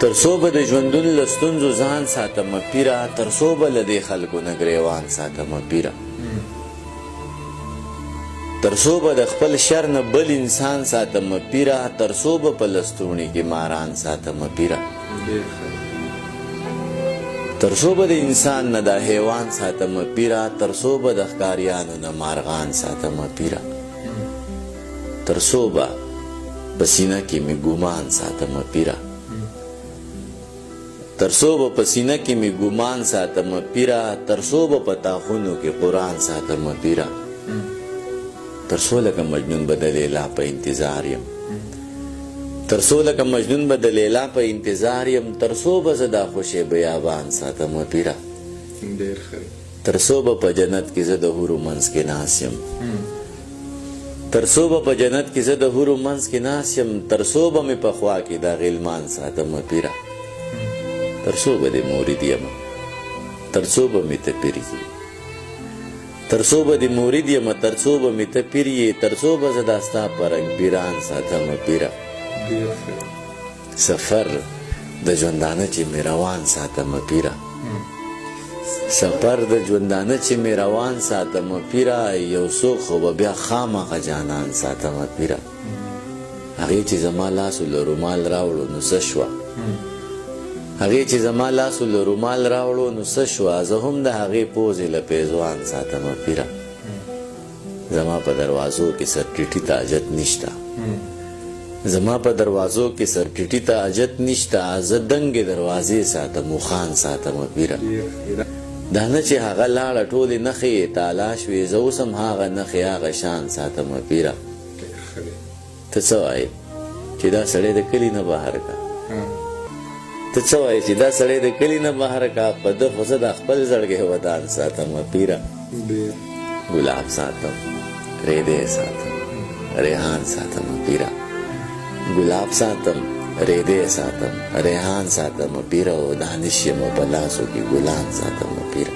تر څو به د ژوندون له ستونزو ځان ساتمه پیره، تر څو به له دې خلکو نه ګریوان ساتمه پیره، تر څو به د خپل شر نه بل انسان ساتمه پیره، تر څو به په لستوڼي کې ماران ساتمه پیره، تر څو به د انسان نه د حیوان ساتمه پیره، تر څو به د ښکاریانو نه مارغان ساتمه پیره، تر څو به په سینه کې مې ګمان ساتمه پیره، تر څو به په سینه کې مې ګمان ساتمه پیره، تر څو به په تاخونو کې قرآن ساتمه پیره، تر څو لکه مجنون به د لیلا په انتظار یم، تر څو لکه مجنون به د لیلا په انتظار یم، تر څو به زه دا خوشې بیابان ساتمه پیره، تر څو به په جنت کې زه د حورو منځ کې ناست یم، تر څو به په جنت کې زه د حورو منځ کې ناست یم، تر څو به مې په خوا کې دا غلمان ساتمه پیره، تر څو به د مورید یم، تر څو به مې ته پیر یې، تر څو به د مورید یم، تر څو به مې ته پیر یې، تر څو به زه دا ستا په رنګ پیران ساتمه پیره، سفر د ژوندانه چې مې روان ساتمه پیره، سفر د ژوندانه چې مې روان ساتمه پیره، یو څوک خو به بیا خامخا جانان ساتمه پیره، هغې چې زما لاسو له رومال راوړو نو څه شوه، هغې چې زما لاسو له رومال راوړو نو څه شوه، زه هم د هغې پوزې له پیزوان ساتمه پیره، زما په دروازو کې سرټیټي ته حاجت نشته، زما په دروازو کې سرټیټي ته حاجت نشته، زه دنګې دروازې ساتم و خان ساتمه پیره، دا نه چې هغه لاړه ټولې نښې یې تالا شوې، زه اوس هم هغه نښې هغه شان ساتمه پیره. ته څه وایې چې دا سړی د کلي نه بهر کا، ته څه وایې چې دا سړی د کلي نه بهر کا، په ده خو زه د خپل زړګي ودان ساتمه پیره، ګلاب ساتم، ریدې ساتم، ریحان ساتمه پیره، ګلاب ساتم، ریدې ساتم، ریحان ساتمه پیره، او دانش یم په لاسو کې ګلان ساتمه پیره.